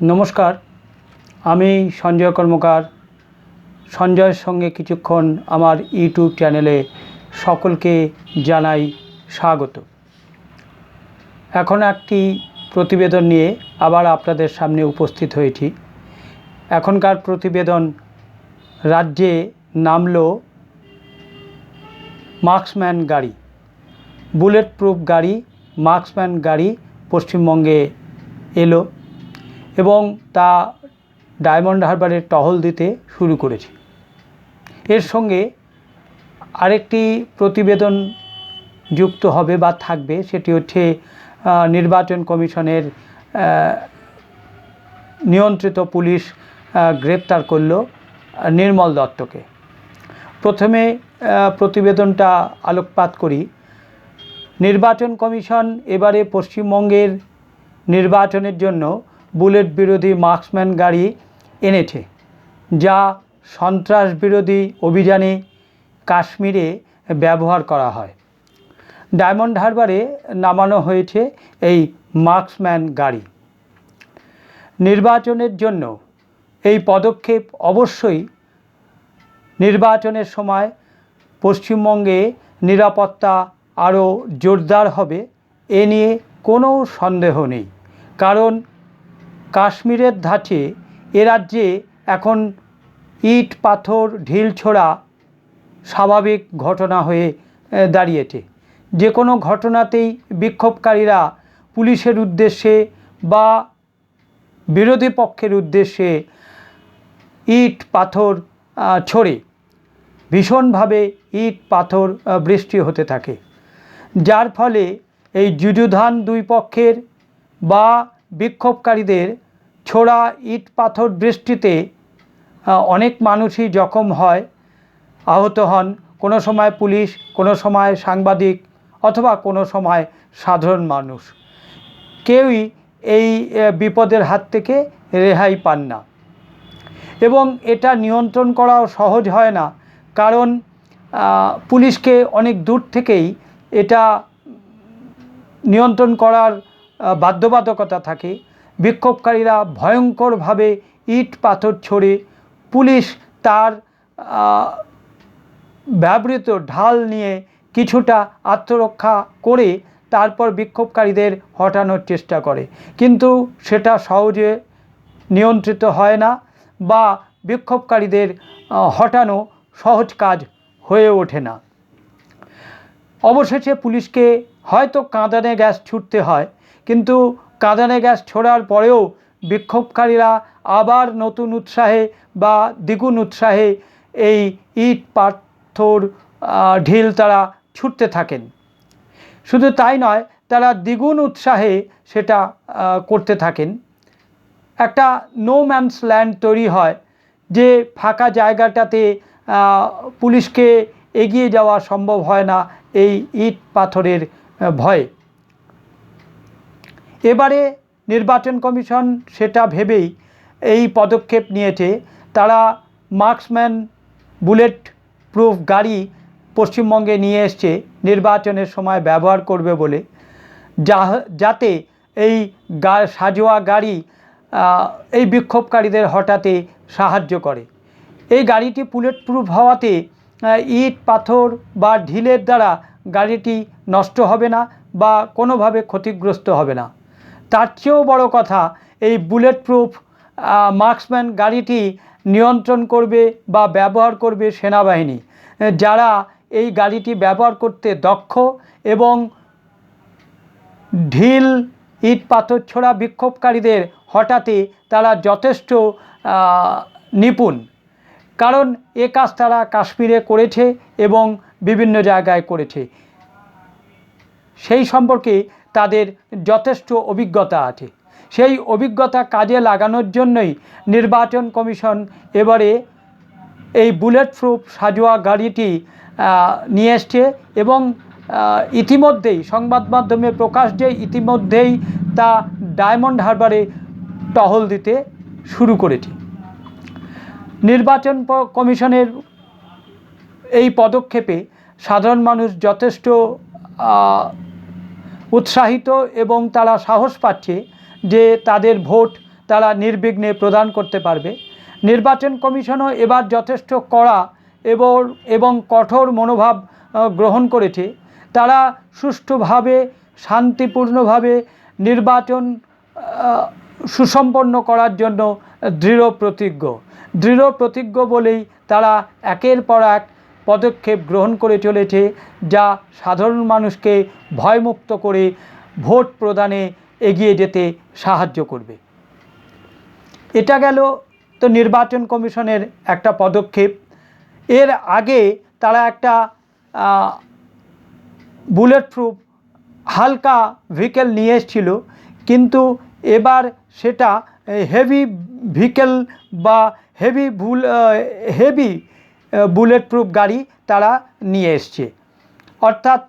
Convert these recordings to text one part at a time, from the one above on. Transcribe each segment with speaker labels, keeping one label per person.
Speaker 1: নমস্কার, আমি সঞ্জয় কর্মকার। সঞ্জয়ের সঙ্গে কিছুক্ষণ আমার ইউটিউব চ্যানেলে সকলকে জানাই স্বাগত। এখন একটি প্রতিবেদন নিয়ে আবার আপনাদের সামনে উপস্থিত হয়েছি। এখনকার প্রতিবেদন, রাজ্যে নামলো মার্কসম্যান গাড়ি, বুলেট প্রুফ গাড়ি, মার্কসম্যান গাড়ি পশ্চিমবঙ্গে এলো এবং তা ডায়মন্ড হারবারে টহল দিতে শুরু করেছে। এর সঙ্গে আরেকটি প্রতিবেদন যুক্ত হবে বা থাকবে, সেটি হচ্ছে নির্বাচন কমিশনের নিয়ন্ত্রিত পুলিশ গ্রেপ্তার করল নির্মল দত্তকে। প্রথমে প্রতিবেদনটা আলোকপাত করি। নির্বাচন কমিশন এবারে পশ্চিমবঙ্গের নির্বাচনের জন্য বুলেট বিরোধী মার্কসম্যান গাড়ি এনেছে, যা সন্ত্রাস বিরোধী অভিযানে কাশ্মীরে ব্যবহার করা হয়। ডায়মন্ড হারবারে নামানো হয়েছে এই মার্কসম্যান গাড়ি। নির্বাচনের জন্য এই পদক্ষেপ অবশ্যই নির্বাচনের সময় পশ্চিমবঙ্গে নিরাপত্তা আরও জোরদার হবে, এ নিয়ে কোনো সন্দেহ নেই। কারণ কাশ্মীরের ধাঁচে এ রাজ্যে এখন ইট পাথর ঢিল ছোড়া স্বাভাবিক ঘটনা হয়ে দাঁড়িয়েছে। যে কোনো ঘটনাতেই বিক্ষোভকারীরা পুলিশের উদ্দেশ্যে বা বিরোধী পক্ষের উদ্দেশ্যে ইট পাথর ছোড়ে, ভীষণভাবে ইট পাথর বৃষ্টি হতে থাকে, যার ফলে এই যুযুধান দুই পক্ষের বা বিক্ষোভকারীদের ছোড়া ইট পাথর বৃষ্টিতে অনেক মানুষই জখম হয়, আহত হন। কোনো সময় পুলিশ, কোনো সময় সাংবাদিক, অথবা কোনো সময় সাধারণ মানুষ। কেউই এই বিপদের হাত থেকে রেহাই পান না এবং এটা নিয়ন্ত্রণ করাও সহজ হয় না, কারণ পুলিশকে অনেক দূর থেকেই এটা নিয়ন্ত্রণ করার বাধ্যবাধকতা থাকে। বিক্ষোভকারীরা ভয়ঙ্করভাবে ইট পাথর ছোড়ে, পুলিশ তার ব্যবহৃত ঢাল নিয়ে কিছুটা আত্মরক্ষা করে তারপর বিক্ষোভকারীদের হটানোর চেষ্টা করে, কিন্তু সেটা সহজে নিয়ন্ত্রিত হয় না বা বিক্ষোভকারীদের হটানো সহজ কাজ হয়ে ওঠে না। অবশেষে পুলিশকে হয়তো কাঁদানে গ্যাস ছুটতে হয়, কিন্তু কাঁদানে গ্যাস ছোড়ার পরেও বিক্ষোভকারীরা আবার নতুন উৎসাহে বা দ্বিগুণ উৎসাহে এই ইট পাথর ঢিল তারা ছুটতে থাকেন। শুধু তাই নয়, তারা দ্বিগুণ উৎসাহে সেটা করতে থাকেন। একটা নো ম্যানস ল্যান্ড তৈরি হয়, যে ফাঁকা জায়গাটাতে পুলিশকে এগিয়ে যাওয়া সম্ভব হয় না এই ইট পাথরের ভয়ে। এবারে নির্বাচন কমিশন সেটা ভেবেই এই পদক্ষেপ নিয়েছে। তারা মার্কসম্যান বুলেট প্রুফ গাড়ি পশ্চিমবঙ্গে নিয়ে এসছে নির্বাচনের সময় ব্যবহার করবে বলে, যাতে এই সাজোয়া গাড়ি এই বিক্ষোভকারীদের হটাতে সাহায্য করে। এই গাড়িটি বুলেট প্রুফ হওয়াতে ইট পাথর বা ঢিলের দ্বারা গাড়িটি নষ্ট হবে না বা কোনোভাবে ক্ষতিগ্রস্ত হবে না। তার চেয়েও বড় কথা, এই বুলেট প্রুফ মার্কসম্যান গাড়িটি নিয়ন্ত্রণ করবে বা ব্যবহার করবে সেনাবাহিনী, যারা এই গাড়িটি ব্যবহার করতে দক্ষ এবং ঢিল ইট পাথর ছোড়া বিক্ষোভকারীদের হঠাতে তারা যথেষ্ট নিপুণ। কারণ এ কাজ তারা কাশ্মীরে করেছে এবং বিভিন্ন জায়গায় করেছে, সেই সম্পর্কে তাদের যথেষ্ট অভিজ্ঞতা আছে। সেই অভিজ্ঞতা কাজে লাগানোর জন্যই নির্বাচন কমিশন এবারে এই বুলেট প্রুফ সাজোয়া গাড়িটি নিয়ে এসছে এবং ইতিমধ্যেই সংবাদ মাধ্যমে প্রকাশ, যে ইতিমধ্যেই তা ডায়মন্ড হারবারে টহল দিতে শুরু করেছে। নির্বাচন কমিশনের এই পদক্ষেপে সাধারণ মানুষ যথেষ্ট উৎসাহিত এবং তারা সাহস পাচ্ছে যে তাদের ভোট তারা নির্বিঘ্নে প্রদান করতে পারবে। নির্বাচন কমিশনও এবার যথেষ্ট কড়া এবং কঠোর মনোভাব গ্রহণ করেছে। তারা সুষ্ঠুভাবে শান্তিপূর্ণভাবে নির্বাচন সুসম্পন্ন করার জন্য দৃঢ় প্রতিজ্ঞ বলেই তারা একের পর এক পদক্ষেপ গ্রহণ করে চলেছে, যা সাধারণ মানুষকে ভয়মুক্ত করে ভোট প্রদানে এগিয়ে যেতে সাহায্য করবে। এটা গেল তো নির্বাচন কমিশনের একটা পদক্ষেপ। এর আগে তারা একটা বুলেট প্রুফ হালকা ভেহিকেল নিয়ে এসেছিল, কিন্তু এবার সেটা হেভি ভেহিকেল বা হেভি বুলেট প্রুফ গাড়ি তারা নিয়ে এসছে। অর্থাৎ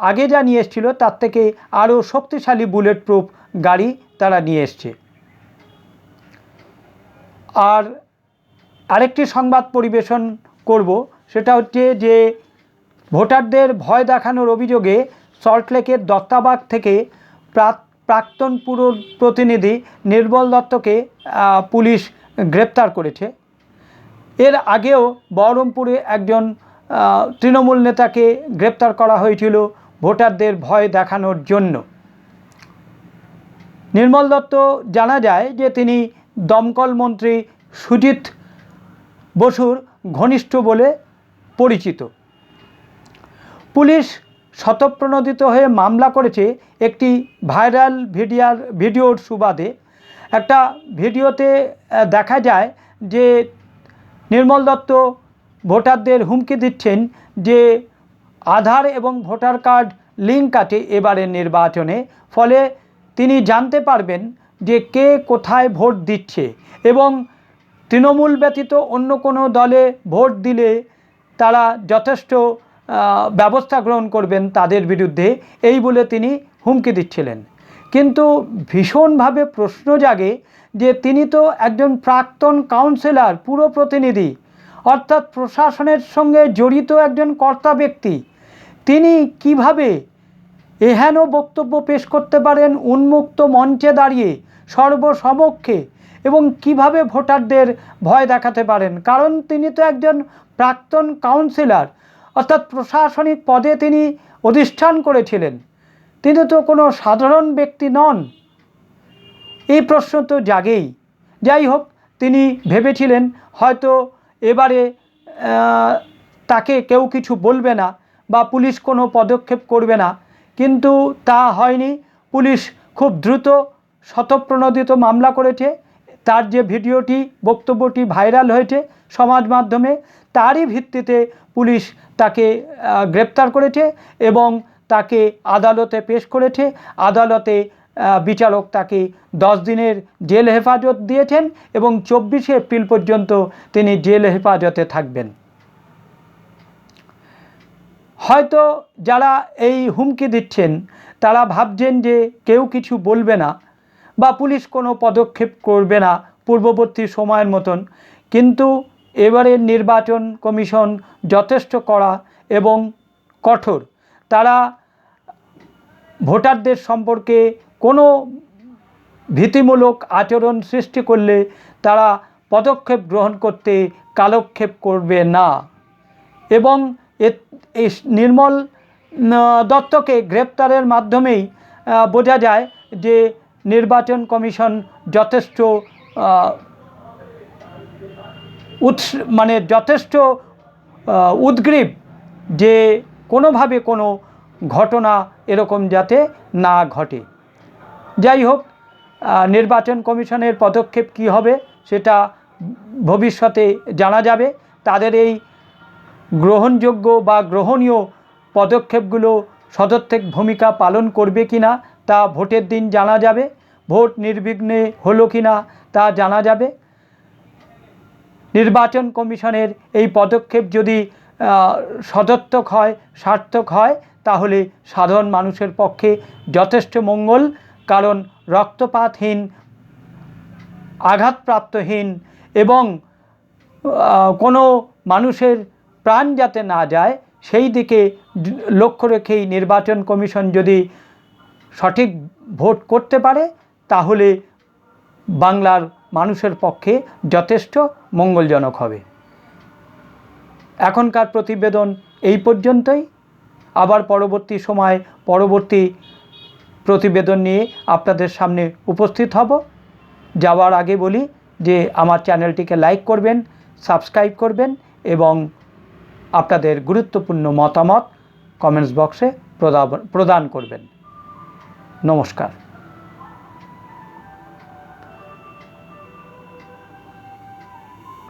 Speaker 1: আগে যা নিয়ে এসেছিল তার থেকে আরও শক্তিশালী বুলেট প্রুফ গাড়ি তারা নিয়ে এসছে। আর আরেকটি সংবাদ পরিবেশন করব, সেটা হচ্ছে যে ভোটারদের ভয় দেখানোর অভিযোগে সল্টলেকের দত্তাবাগ থেকে প্রাক্তন পুর প্রতিনিধি নির্মল দত্তকে পুলিশ গ্রেপ্তার করেছে। এর আগেও বহরমপুরে একজন তৃণমূল নেতাকে গ্রেপ্তার করা হয়েছিল ভোটারদের ভয় দেখানোর জন্য। নির্মল দত্ত জানা যায় যে তিনি দমকল মন্ত্রী সুজিত বসুর ঘনিষ্ঠ বলে পরিচিত। পুলিশ স্বতঃপ্রণোদিত হয়ে মামলা করেছে একটি ভাইরাল ভিডিওর সুবাদে। একটা ভিডিওতে দেখা যায় যে নির্মল দত্ত ভোটারদের হুমকি দিচ্ছেন যে আধার এবং ভোটার কার্ড লিঙ্ক আছে এবারের নির্বাচনে, ফলে তিনি জানতে পারবেন যে কে কোথায় ভোট দিচ্ছে এবং তৃণমূল ব্যতীত অন্য কোনো দলে ভোট দিলে তারা যথেষ্ট ব্যবস্থা গ্রহণ করবেন তাদের বিরুদ্ধে, এই বলে তিনি হুমকি দিচ্ছিলেন। কিন্তু ভীষণভাবে প্রশ্ন জাগে যে তিনি তো একজন প্রাক্তন কাউন্সিলর, পুর প্রতিনিধি, অর্থাৎ প্রশাসনের সঙ্গে জড়িত একজন কর্তা ব্যক্তি। তিনি কিভাবে এহেন বক্তব্য পেশ করতে পারেন উন্মুক্ত মঞ্চে দাঁড়িয়ে সর্বসমক্ষে, এবং কিভাবে ভোটারদের ভয় দেখাতে পারেন? কারণ তিনি তো একজন প্রাক্তন কাউন্সিলর, অর্থাৎ প্রশাসনিক পদে তিনি অধিষ্ঠান করেছিলেন। তিনি তো কোনো সাধারণ ব্যক্তি নন। এই প্রশ্ন তো জাগেই। যাই হোক, তিনি ভেবেছিলেন হয়তো এবারে তাকে কেউ কিছু বলবে না বা পুলিশ কোনো পদক্ষেপ করবে না, কিন্তু তা হয়নি। পুলিশ খুব দ্রুত স্বতঃপ্রণোদিত মামলা করেছে। তার যে ভিডিওটি, বক্তব্যটি ভাইরাল হয়েছে সমাজ মাধ্যমে, তারই ভিত্তিতে পুলিশ তাকে গ্রেপ্তার করেছে এবং তাকে আদালতে পেশ করেছে। আদালতে বিচারক তাকে 10 দিনের জেল হেফাজত দিয়েছেন এবং 24শে এপ্রিল পর্যন্ত তিনি জেল হেফাজতে থাকবেন। হয়তো যারা এই হুমকি দিচ্ছেন তারা ভাবছেন যে কেউ কিছু বলবে না বা পুলিশ কোনো পদক্ষেপ করবে না পূর্ববর্তী সময়ের মতন, কিন্তু এবারের নির্বাচন কমিশন যথেষ্ট কড়া এবং কঠোর। তারা ভোটারদের সম্পর্কে কোনো ভীতিমূলক আচরণ সৃষ্টি করলে তারা পদক্ষেপ গ্রহণ করতে কালক্ষেপ করবে না। এবং এই নির্মল দত্তকে গ্রেপ্তারের মাধ্যমেই বোঝা যায় যে নির্বাচন কমিশন যথেষ্ট যথেষ্ট উদ্গ্রীব যে কোনোভাবে কোনো ঘটনা এরকম যাতে না ঘটে। যাই হোক, নির্বাচন কমিশনের পদক্ষেপ কী হবে সেটা ভবিষ্যতে জানা যাবে। তাদের এই গ্রহণযোগ্য বা গ্রহণীয় পদক্ষেপগুলো সদর্থক ভূমিকা পালন করবে কি না তা ভোটের দিন জানা যাবে। ভোট নির্বিঘ্নে হলো কি না তা জানা যাবে। নির্বাচন কমিশনের এই পদক্ষেপ যদি সদর্থক হয়, সার্থক হয়, তাহলে সাধারণ মানুষের পক্ষে যথেষ্ট মঙ্গল। কারণ রক্তপাতহীন, আঘাতপ্রাপ্তহীন এবং কোনো মানুষের প্রাণ যাতে না যায় সেই দিকে লক্ষ্য রেখেই নির্বাচন কমিশন যদি সঠিক ভোট করতে পারে, তাহলে বাংলার মানুষের পক্ষে যথেষ্ট মঙ্গলজনক হবে। এখনকার প্রতিবেদন এই পর্যন্তই। আবার পরবর্তী সময় পরবর্তী প্রতিবেদন নিয়ে আপনাদের সামনে উপস্থিত হব। যাওয়ার আগে বলি যে আমার চ্যানেলটিকে লাইক করবেন, সাবস্ক্রাইব করবেন এবং আপনাদের গুরুত্বপূর্ণ মতামত কমেন্টস বক্সে প্রদান করবেন। নমস্কার।